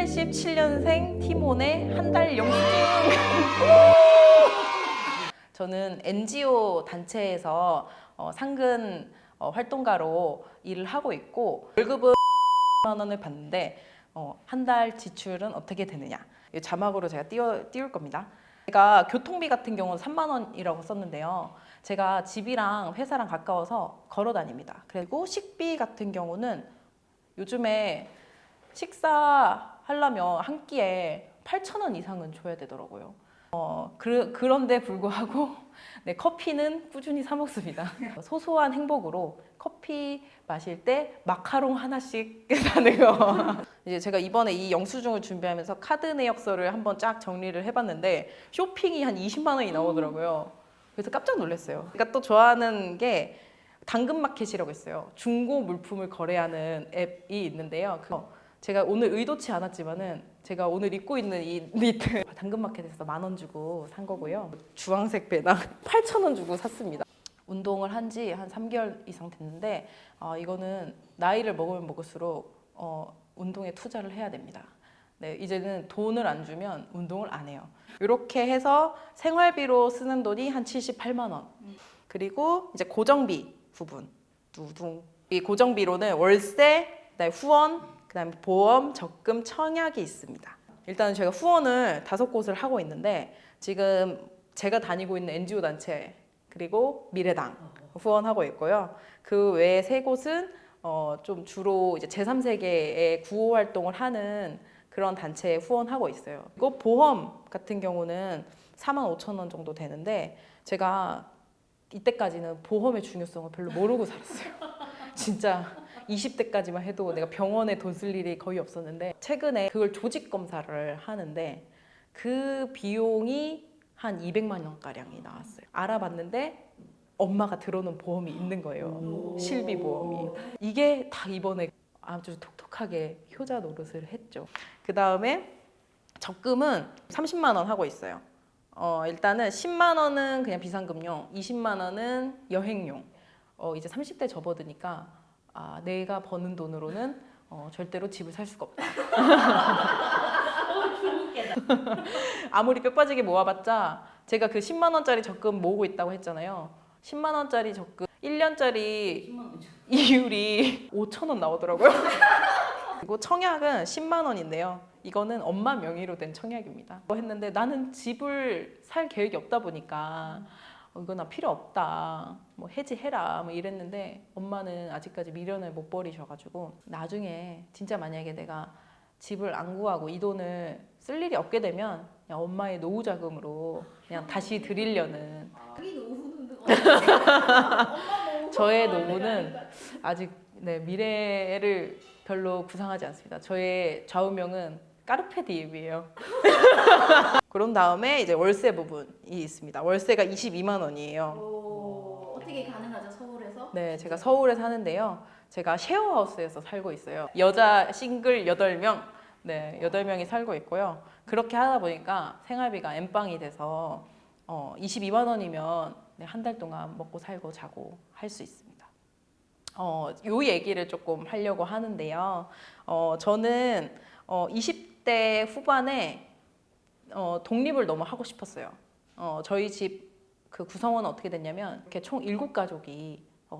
87년생 티몬의 한 달 영수증. 저는 NGO 단체에서 상근 활동가로 일을 하고 있고 월급은 10만 원을 받는데 한 달 지출은 어떻게 되느냐. 이 자막으로 제가 띄울 겁니다. 제가 교통비 같은 경우는 3만 원이라고 썼는데요. 제가 집이랑 회사랑 가까워서 걸어 다닙니다. 그리고 식비 같은 경우는 요즘에 식사하려면 한 끼에 8,000원 이상은 줘야 되더라고요. 그런데 불구하고 네, 커피는 꾸준히 사 먹습니다. 소소한 행복으로 커피 마실 때 마카롱 하나씩 사는 거. 이제 제가 이번에 이 영수증을 준비하면서 카드 내역서를 한번 쫙 정리를 해봤는데 쇼핑이 한 20만 원이 나오더라고요. 그래서 깜짝 놀랐어요. 제가 또 좋아하는 게 당근마켓이라고 있어요. 중고 물품을 거래하는 앱이 있는데요. 제가 오늘 의도치 않았지만은 제가 오늘 입고 있는 이 니트 당근마켓에서 10,000원 주고 산 거고요. 주황색 배낭 8,000원 주고 샀습니다. 운동을 한 지 한 3개월 이상 됐는데 이거는 나이를 먹으면 먹을수록 운동에 투자를 해야 됩니다. 네, 이제는 돈을 안 주면 운동을 안 해요. 이렇게 해서 생활비로 쓰는 돈이 한 78만 원. 그리고 이제 고정비 부분. 두둥. 이 고정비로는 월세, 그다음에 후원, 그다음에 보험, 적금, 청약이 있습니다. 일단은 제가 후원을 5곳을 하고 있는데 지금 제가 다니고 있는 NGO 단체 그리고 미래당 후원하고 있고요. 그 외에 3곳은 좀 주로 이제 제3세계의 구호 활동을 하는 그런 단체에 후원하고 있어요. 그리고 보험 같은 경우는 45,000원 정도 되는데 제가 이때까지는 보험의 중요성을 별로 모르고 살았어요. 진짜 20대까지만 해도 내가 병원에 돈 쓸 일이 거의 없었는데 최근에 그걸 조직 검사를 하는데 그 비용이 한 200만 원가량이 나왔어요. 알아봤는데 엄마가 들어놓은 보험이 있는 거예요. 실비보험이. 이게 다 이번에 아주 톡톡하게 효자 노릇을 했죠. 그 다음에 적금은 30만 원 하고 있어요. 일단은 10만 원은 그냥 비상금용, 20만 원은 여행용. 이제 30대 접어드니까 내가 버는 돈으로는 절대로 집을 살 수가 없다. 아무리 뼈 빠지게 모아봤자 제가 그 10만 원짜리 적금 모으고 있다고 했잖아요. 10만 원짜리 적금 1년짜리 이율이 5,000원 나오더라고요. 그리고 청약은 10만 원인데요. 이거는 엄마 명의로 된 청약입니다. 했는데 나는 집을 살 계획이 없다 보니까 이거 나 필요 없다. 뭐 해지해라. 뭐 이랬는데 엄마는 아직까지 미련을 못 버리셔가지고 나중에 진짜 만약에 내가 집을 안 구하고 이 돈을 쓸 일이 없게 되면 그냥 엄마의 노후 자금으로 그냥 다시 드리려는. 저의 노후는 아직 미래를 별로 구상하지 않습니다. 저의 좌우명은 까르페 디엠이에요. 그런 다음에 이제 월세 부분이 있습니다. 월세가 22만 원이에요. 어떻게 가능하죠, 서울에서? 네, 제가 서울에 사는데요. 제가 쉐어하우스에서 살고 있어요. 여자 싱글 8명, 8명이 살고 있고요. 그렇게 하다 보니까 생활비가 엠빵이 돼서 22만 원이면 한 달 동안 먹고 살고 자고 할 수 있습니다. 요 얘기를 조금 하려고 하는데요. 저는 20대 후반에 독립을 너무 하고 싶었어요. 저희 집 그 구성원은 어떻게 됐냐면 이렇게 총 7가족이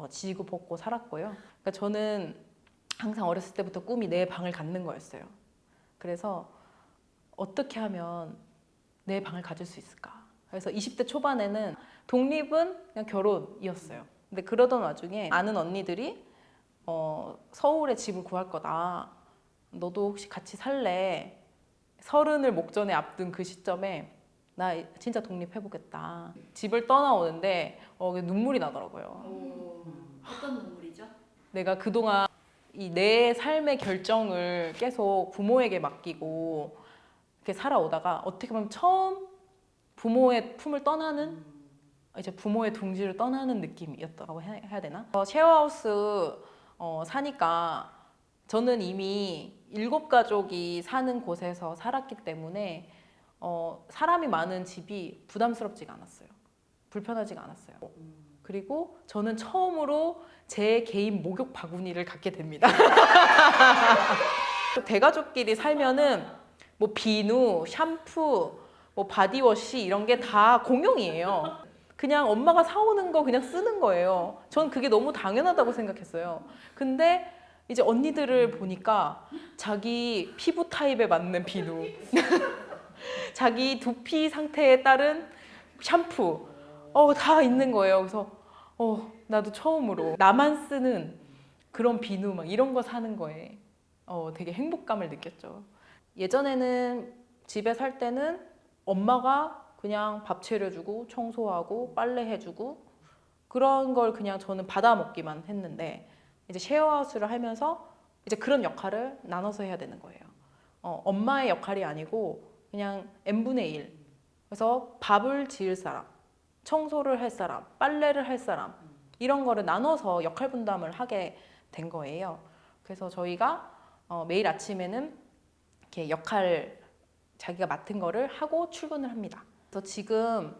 지고 볶고 살았고요. 그러니까 저는 항상 어렸을 때부터 꿈이 내 방을 갖는 거였어요. 그래서 어떻게 하면 내 방을 가질 수 있을까? 그래서 20대 초반에는 독립은 그냥 결혼이었어요. 근데 그러던 와중에 아는 언니들이 서울에 집을 구할 거다. 너도 혹시 같이 살래? 30을 목전에 앞둔 그 시점에 나 진짜 독립해보겠다. 집을 떠나오는데 눈물이 나더라고요. 어떤 눈물이죠? 내가 그동안 이 내 삶의 결정을 계속 부모에게 맡기고 이렇게 살아오다가 어떻게 보면 처음 부모의 품을 떠나는 이제 부모의 둥지를 떠나는 느낌이었다고 해야 되나? 쉐어하우스 사니까 저는 이미 7가족이 사는 곳에서 살았기 때문에 사람이 많은 집이 부담스럽지가 않았어요. 불편하지가 않았어요. 그리고 저는 처음으로 제 개인 목욕 바구니를 갖게 됩니다. 또 대가족끼리 살면은 뭐 비누, 샴푸, 뭐 바디워시 이런 게 다 공용이에요. 그냥 엄마가 사오는 거 그냥 쓰는 거예요. 전 그게 너무 당연하다고 생각했어요. 근데 이제 언니들을 보니까 자기 피부 타입에 맞는 비누, 자기 두피 상태에 따른 샴푸, 다 있는 거예요. 그래서 나도 처음으로 나만 쓰는 그런 비누 막 이런 거 사는 거에 되게 행복감을 느꼈죠. 예전에는 집에 살 때는 엄마가 그냥 밥 차려주고 청소하고 빨래해주고 그런 걸 그냥 저는 받아 먹기만 했는데 이제 쉐어하우스를 하면서 이제 그런 역할을 나눠서 해야 되는 거예요. 엄마의 역할이 아니고 그냥 n분의 1. 그래서 밥을 지을 사람, 청소를 할 사람, 빨래를 할 사람 이런 거를 나눠서 역할 분담을 하게 된 거예요. 그래서 저희가 매일 아침에는 이렇게 역할 자기가 맡은 거를 하고 출근을 합니다. 그래서 지금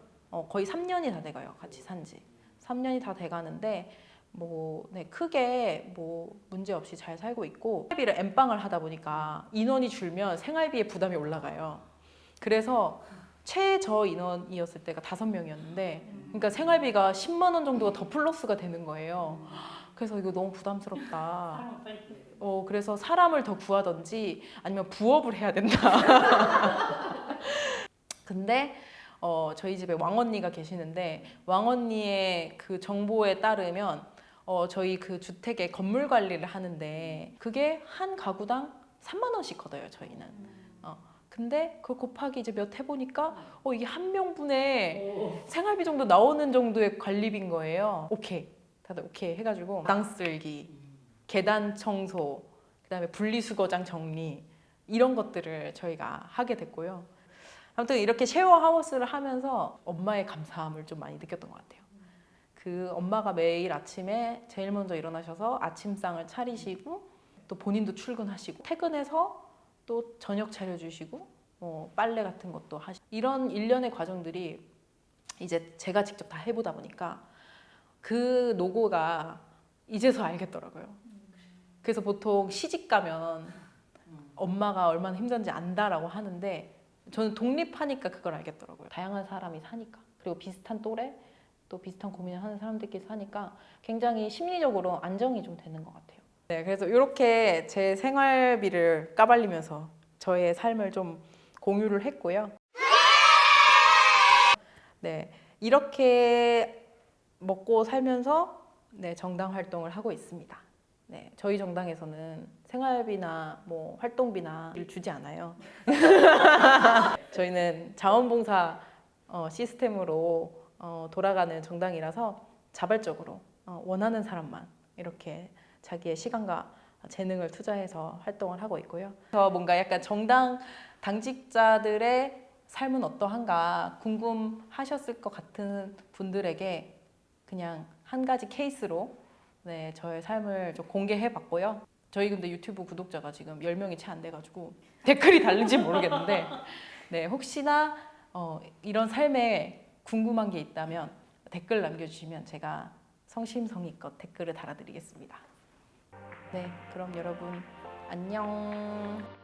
거의 3년이 다 돼가요. 같이 산지 3년이 다 돼가는데 크게 문제 없이 잘 살고 있고 생활비를 엠빵을 하다 보니까 인원이 줄면 생활비에 부담이 올라가요. 그래서 최저 인원이었을 때가 5명이었는데 그러니까 생활비가 10만 원 정도가 더 플러스가 되는 거예요. 그래서 이거 너무 부담스럽다. 그래서 사람을 더 구하든지 아니면 부업을 해야 된다. 근데 저희 집에 왕언니가 계시는데 왕언니의 그 정보에 따르면 저희 그 주택의 건물 관리를 하는데 그게 한 가구당 3만 원씩 걷어요, 저희는. 근데 그걸 곱하기 이제 몇 해보니까 이게 한 명분의 생활비 정도 나오는 정도의 관리비인 거예요. 오케이. 다들 오케이 해가지고 당 쓸기, 계단 청소, 그다음에 분리수거장 정리 이런 것들을 저희가 하게 됐고요. 아무튼 이렇게 쉐어하우스를 하면서 엄마의 감사함을 좀 많이 느꼈던 것 같아요. 그 엄마가 매일 아침에 제일 먼저 일어나셔서 아침상을 차리시고 또 본인도 출근하시고 퇴근해서 또 저녁 차려주시고 빨래 같은 것도 하시고 이런 일련의 과정들이 이제 제가 직접 다 해보다 보니까 그 노고가 이제서 알겠더라고요. 그래서 보통 시집 가면 엄마가 얼마나 힘든지 안다라고 하는데 저는 독립하니까 그걸 알겠더라고요. 다양한 사람이 사니까 그리고 비슷한 또래 또 비슷한 고민을 하는 사람들끼리 사니까 굉장히 심리적으로 안정이 좀 되는 것 같아요. 네, 그래서 이렇게 제 생활비를 까발리면서 저의 삶을 좀 공유를 했고요. 네, 이렇게 먹고 살면서 정당 활동을 하고 있습니다. 네, 저희 정당에서는 생활비나 활동비나를 주지 않아요. 저희는 자원봉사 시스템으로 돌아가는 정당이라서 자발적으로 원하는 사람만 이렇게 자기의 시간과 재능을 투자해서 활동을 하고 있고요. 그래서 뭔가 약간 정당 당직자들의 삶은 어떠한가 궁금하셨을 것 같은 분들에게 그냥 한 가지 케이스로 저의 삶을 좀 공개해 봤고요. 저희 근데 유튜브 구독자가 지금 10명이 채 안 돼가지고 댓글이 다른지 모르겠는데 혹시나 이런 삶에 궁금한 게 있다면 댓글 남겨주시면 제가 성심성의껏 댓글을 달아드리겠습니다. 네, 그럼 여러분 안녕.